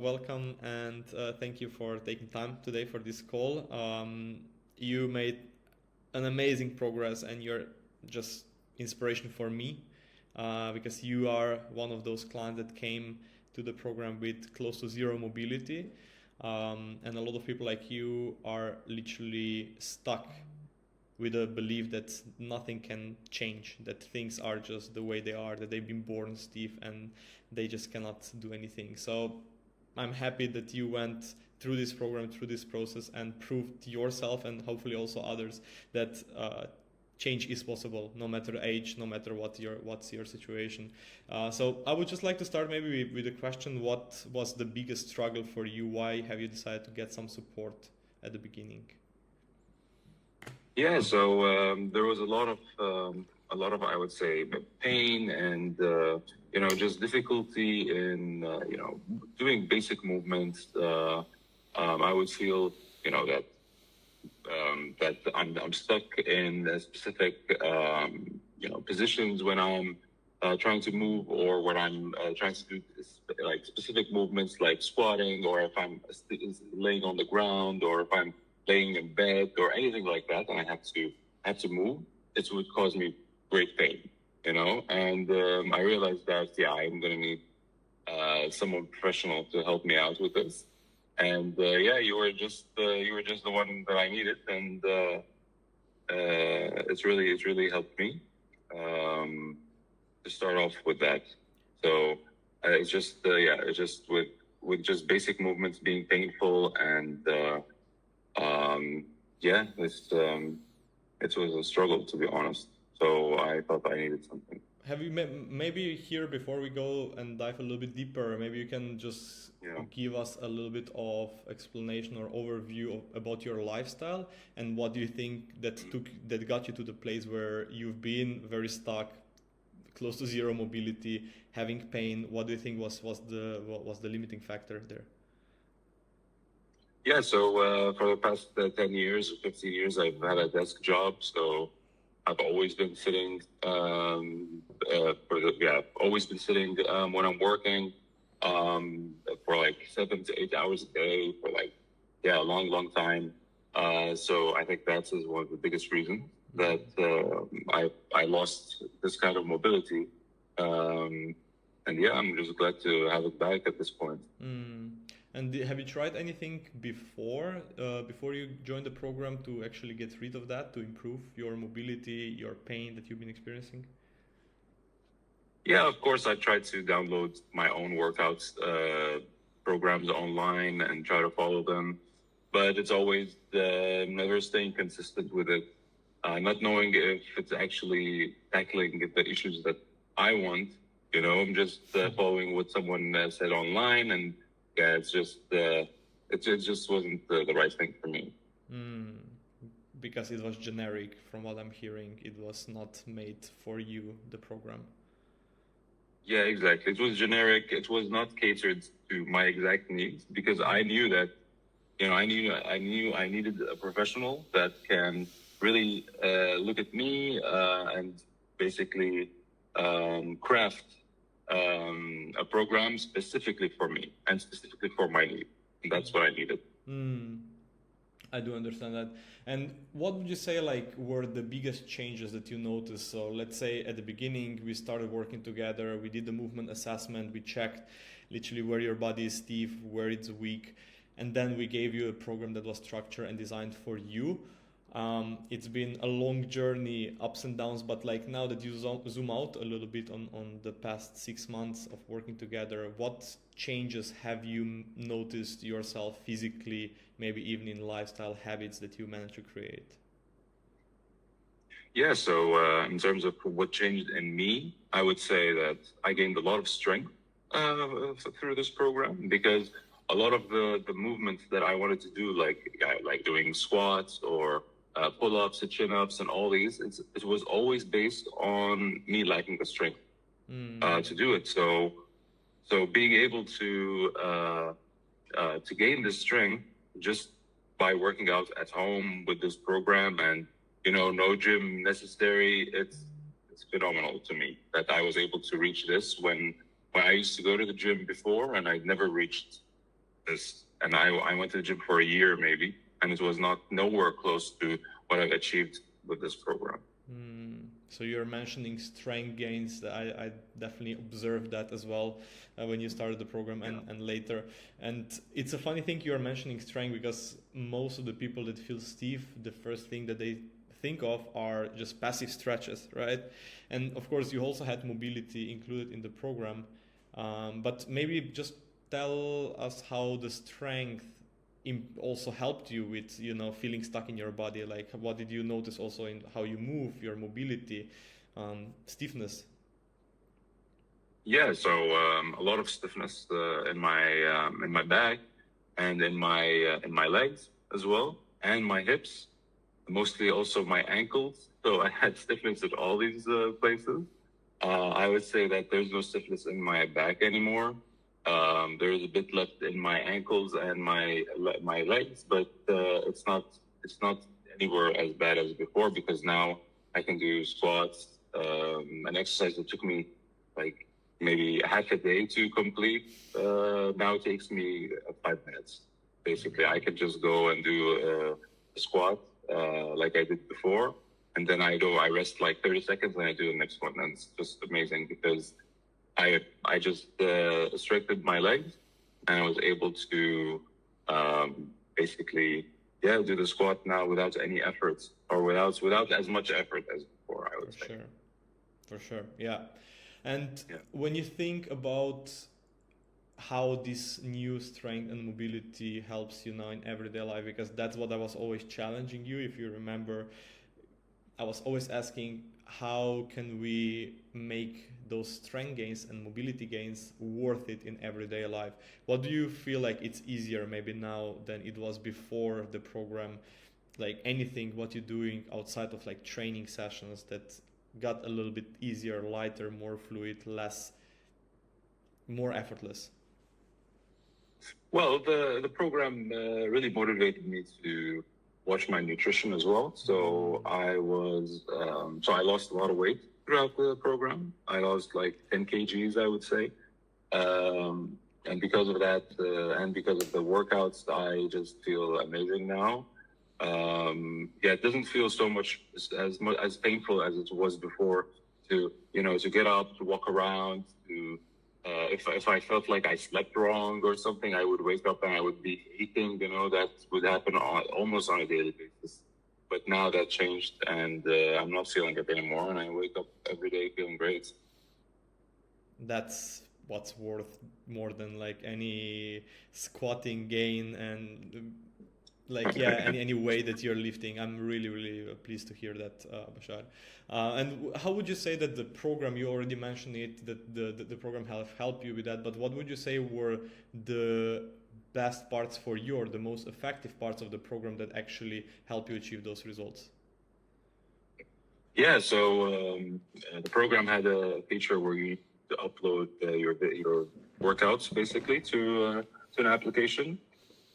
welcome and thank you for taking time today for this call. You made an amazing progress and you're just inspiration for me because you are one of those clients that came to the program with close to zero mobility. And a lot of people like you are literally stuck with a belief that nothing can change, that things are just the way they are, that they've been born stiff and they just cannot do anything. So I'm happy that you went through this program, through this process, and proved yourself and hopefully also others that change is possible, no matter age, no matter what's your situation. So I would just like to start maybe with a question: what was the biggest struggle for you? Why have you decided to get some support at the beginning? Yeah, so there was a lot of I would say pain and just difficulty in doing basic movements. I would feel that I'm stuck in specific positions when I'm trying to move, or when I'm trying to do like specific movements like squatting, or if I'm laying on the ground, or if I'm laying in bed or anything like that, and I have to move, it would cause me great pain, and I realized that I'm gonna need someone professional to help me out with this. And you were just the one that I needed, and it's really helped me to start off with that. So it's just with just basic movements being painful, and it was a struggle, to be honest. So I thought I needed something. Have you maybe here, before we go and dive a little bit deeper, maybe you can just give us a little bit of explanation or overview about your lifestyle, and what do you think that got you to the place where you've been very stuck, close to zero mobility, having pain? What do you think was the limiting factor there? Yeah, so for the past 10 years, 15 years, I've had a desk job. So I've always been sitting, always been sitting when I'm working for like 7 to 8 hours a day for a long time. So I think that's one of the biggest reasons that I lost this kind of mobility. And I'm just glad to have it back at this point. And have you tried anything before you joined the program to actually get rid of that, to improve your mobility, your pain that you've been experiencing? Yeah, of course, I tried to download my own workouts programs online and try to follow them, but it's always never staying consistent with it, not knowing if it's actually tackling the issues that I want. I'm just following what someone said online, and it just wasn't the right thing for me. Because it was generic, from what I'm hearing. It was not made for you, the program. Yeah, exactly. It was generic. It was not catered to my exact needs, because I knew that, I knew I needed a professional that can really look at me and basically craft a program specifically for me and specifically for my need. And that's what I needed. I do understand that. And what would you say were the biggest changes that you noticed? So let's say at the beginning we started working together, we did the movement assessment, we checked literally where your body is stiff, where it's weak, and then we gave you a program that was structured and designed for you. It's been a long journey, ups and downs, but now that you zoom out a little bit on the past 6 months of working together, what changes have you noticed yourself physically, maybe even in lifestyle habits that you managed to create? Yeah, so in terms of what changed in me, I would say that I gained a lot of strength through this program, because a lot of the movements that I wanted to do, like doing squats or pull-ups and chin-ups and all these, it was always based on me lacking the strength to do it. So being able to gain this strength just by working out at home with this program, and no gym necessary, it's phenomenal to me that I was able to reach this when I used to go to the gym before and I never reached this. And I went to the gym for a year maybe, and it was not nowhere close to what I've achieved with this program. So you're mentioning strength gains. I definitely observed that as well when you started the program and later. And it's a funny thing you're mentioning strength, because most of the people that feel stiff, the first thing that they think of are just passive stretches, right? And of course, you also had mobility included in the program. But maybe just tell us how the strength also helped you with, feeling stuck in your body. Like, what did you notice also in how you move, your mobility, stiffness? Yeah, so a lot of stiffness in my back and in my legs as well, and my hips, mostly also my ankles. So I had stiffness at all these places. I would say that there's no stiffness in my back anymore. There's a bit left in my ankles and my legs, but it's not anywhere as bad as before, because now I can do squats, an exercise that took me like maybe half a day to complete. Now takes me 5 minutes. Basically, I can just go and do a squat like I did before, and then I rest like 30 seconds, and I do the next one, and it's just amazing because I just strengthened my legs, and I was able to basically do the squat now without any efforts, or without as much effort as before, I would say. For sure, yeah. And when you think about how this new strength and mobility helps you now in everyday life, because that's what I was always challenging you, if you remember, I was always asking, how can we make those strength gains and mobility gains worth it in everyday life? What do you feel like it's easier maybe now than it was before the program? Like anything, what you're doing outside of like training sessions that got a little bit easier, lighter, more fluid, more effortless? Well, the program really motivated me to watch my nutrition as well. So I lost a lot of weight throughout the program. I lost like 10 kgs, I would say. And because of that, and because of the workouts, I just feel amazing now. It doesn't feel so much as painful as it was before to get up, to walk around, to if I felt like I slept wrong or something, I would wake up and I would be aching. That would happen almost on a daily basis. But now that changed, and I'm not feeling it anymore, and I wake up every day feeling great. That's what's worth more than like any squatting gain and like any way that you're lifting. I'm really pleased to hear that, Bashar. And how would you say that the program, you already mentioned it, that the program helped you with that, but what would you say were the best parts for you, or the most effective parts of the program that actually help you achieve those results? Yeah, so the program had a feature where you need to upload your workouts basically to an application.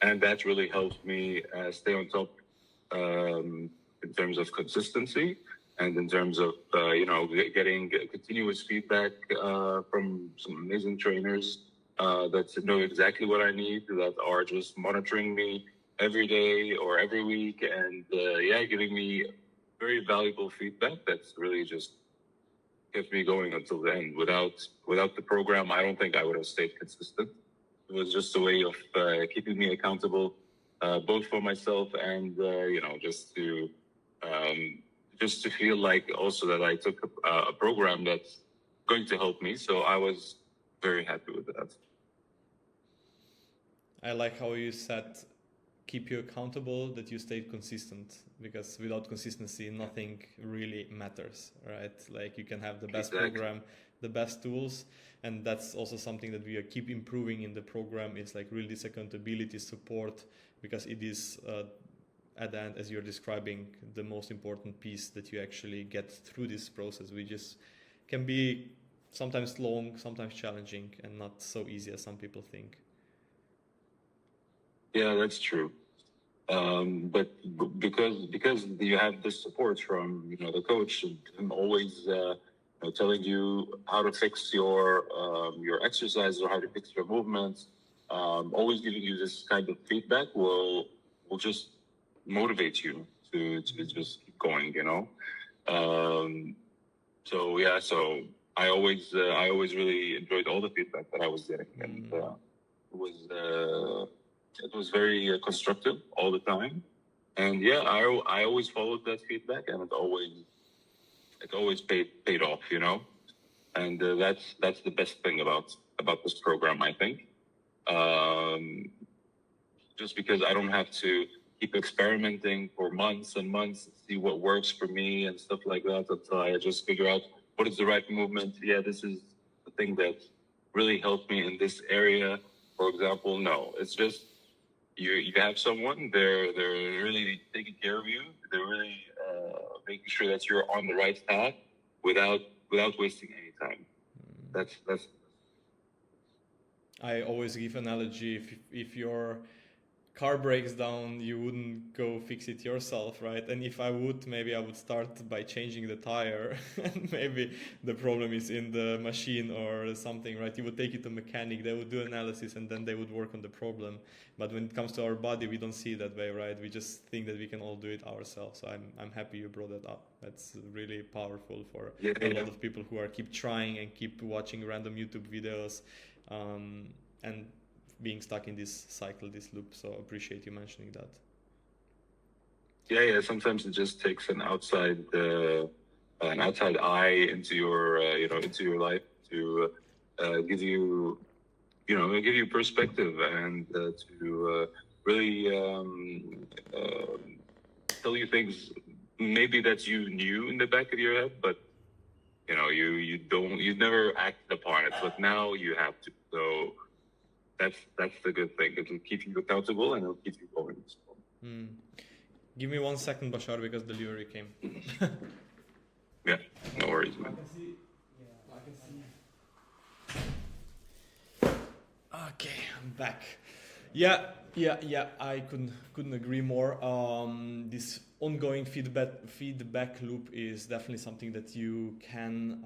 And that really helped me stay on top in terms of consistency, and in terms of, getting continuous feedback from some amazing trainers that know exactly what I need, that are just monitoring me every day or every week, and giving me very valuable feedback that's really just kept me going until the end. Without the program, I don't think I would have stayed consistent. It was just a way of keeping me accountable, both for myself and just to feel like also that I took a program that's going to help me. So I was very happy with that. I like how you said keep you accountable, that you stayed consistent, because without consistency nothing really matters, right? Like you can have the best program, the best tools, and that's also something that we keep improving in the program, is like really this accountability, support, because it is at the end, as you're describing, the most important piece that you actually get through this process, which is can be sometimes long, sometimes challenging, and not so easy as some people think. Yeah, that's true. But because you have this support from the coach, and him always telling you how to fix your exercise or how to fix your movements, always giving you this kind of feedback will just motivate you to just keep going, you know. So yeah, so I always really enjoyed all the feedback that I was getting, and it was very constructive all the time. And yeah, I always followed that feedback, and it always paid off, you know. And that's the best thing about this program, I think. Just because I don't have to keep experimenting for months and months, see what works for me and stuff like that, until I just figure out what is the right movement. Yeah, this is the thing that really helped me in this area, for example. No, it's just you have someone, they're really taking care of you. They're really making sure that you're on the right path without wasting any time. That's I always give analogy, if your car breaks down, you wouldn't go fix it yourself, right? And if I would, maybe I would start by changing the tire, and maybe the problem is in the machine or something, right? You would take it to a mechanic, they would do analysis, and then they would work on the problem. But when it comes to our body, we don't see it that way, right? We just think that we can all do it ourselves. So I'm happy you brought that up. That's really powerful for a lot of people who are keep trying and keep watching random YouTube videos, and being stuck in this cycle, this loop. So appreciate you mentioning that. Yeah. Sometimes it just takes an outside eye into your into your life to give you perspective, and to really tell you things maybe that you knew in the back of your head, but you never acted upon it, but now you have to. So that's the good thing. It will keep you accountable, and it'll keep you going. Give me 1 second, Bashar, because delivery came. Yeah, no worries, man. Okay, I'm back. Yeah. I couldn't agree more. This ongoing feedback loop is definitely something that you can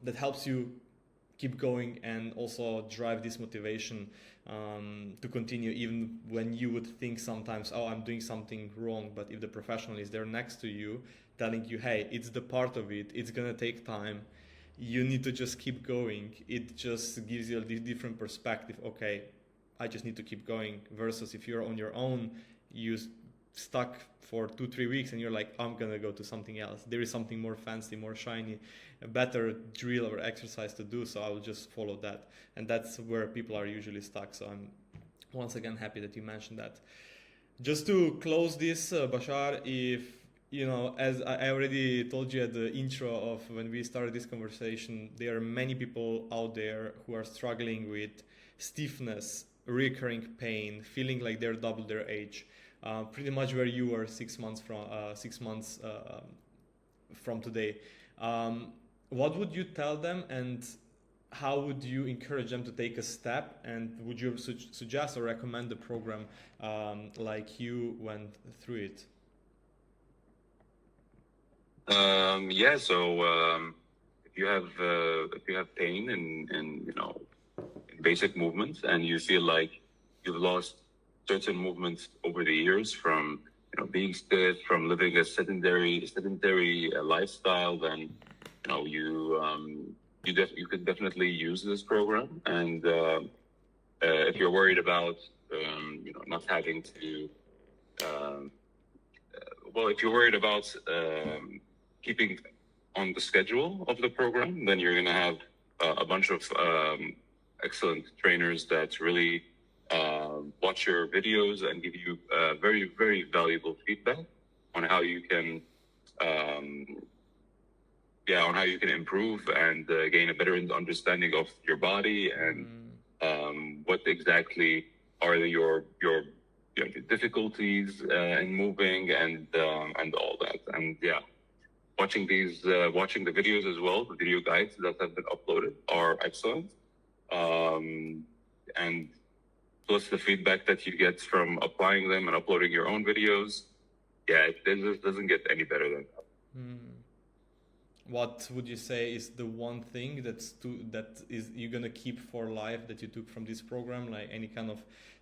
that helps you keep going, and also drive this motivation to continue, even when you would think sometimes, oh, I'm doing something wrong. But if the professional is there next to you telling you, hey, it's the part of it, it's gonna take time, you need to just keep going, it just gives you a different perspective. Okay, I just need to keep going, versus if you're on your own, you stuck for 2-3 weeks and you're like, I'm gonna go to something else, there is something more fancy, more shiny, a better drill or exercise to do, so I will just follow that. And that's where people are usually stuck. So I'm once again happy that you mentioned that. Just to close this, Bashar, if as I already told you at the intro of when we started this conversation, there are many people out there who are struggling with stiffness, recurring pain, feeling like they're double their age. Pretty much where you were 6 months from today. What would you tell them, and how would you encourage them to take a step? And would you suggest or recommend a program like you went through it? So if you have pain in basic movements, and you feel like you've lost certain movements over the years from being stiff, from living a sedentary lifestyle, then you could definitely use this program. And if you're worried about not having to if you're worried about keeping on the schedule of the program, then you're going to have a bunch of excellent trainers that really watch your videos and give you very, very valuable feedback on how you can improve and gain a better understanding of your body, and what exactly are your difficulties in moving, and all that. And watching the videos as well, the video guides that have been uploaded are excellent. And plus the feedback that you get from applying them and uploading your own videos, it doesn't get any better than that. what would you say is the one thing that is you're gonna keep for life that you took from this program? Like any kind of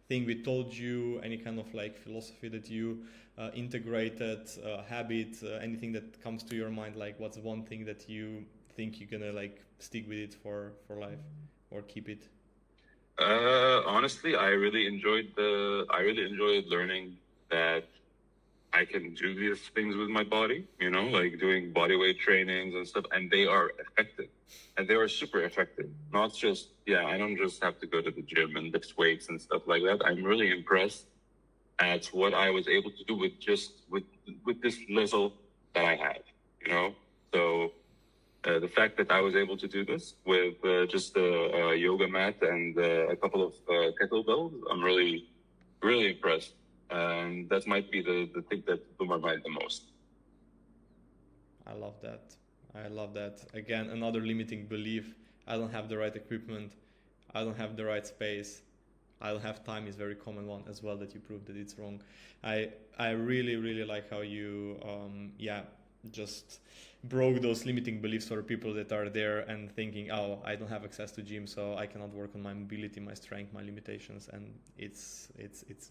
thing we told you, any kind of like philosophy that you integrated, habit, anything that comes to your mind? Like what's one thing that you think you're gonna like stick with it for life or keep it? Honestly, I really enjoyed learning that I can do these things with my body, like doing body weight trainings and stuff, and they are effective. And they are super effective. Not just, I don't just have to go to the gym and lift weights and stuff like that. I'm really impressed at what I was able to do with this little that I had, So the fact that I was able to do this with just a yoga mat and a couple of kettlebells, I'm really, really impressed. And that might be the thing that blew my mind the most. I love that. I love that. Again, another limiting belief. I don't have the right equipment. I don't have the right space. I don't have time is very common one as well that you prove that it's wrong. I really, really like how you, just broke those limiting beliefs for people that are there and thinking, oh, I don't have access to gym, so I cannot work on my mobility, my strength, my limitations, and it's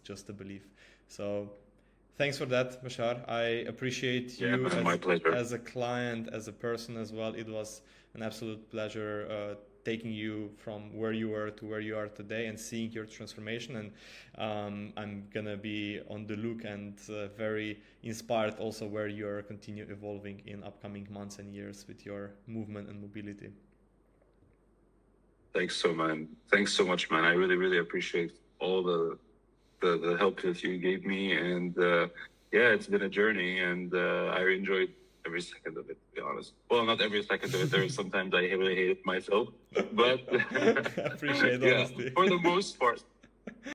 just a belief. So thanks for that, Bashar. I appreciate you my pleasure. As a client, as a person as well. It was an absolute pleasure taking you from where you were to where you are today and seeing your transformation. And I'm gonna be on the look and very inspired also where you're continue evolving in upcoming months and years with your movement and mobility. Thanks so much, man. I really, really appreciate all the help that you gave me, and it's been a journey, and I enjoyed every second of it, to be honest. Well, not every second of it. There are sometimes I really hate it myself, but I appreciate honesty. for the most part.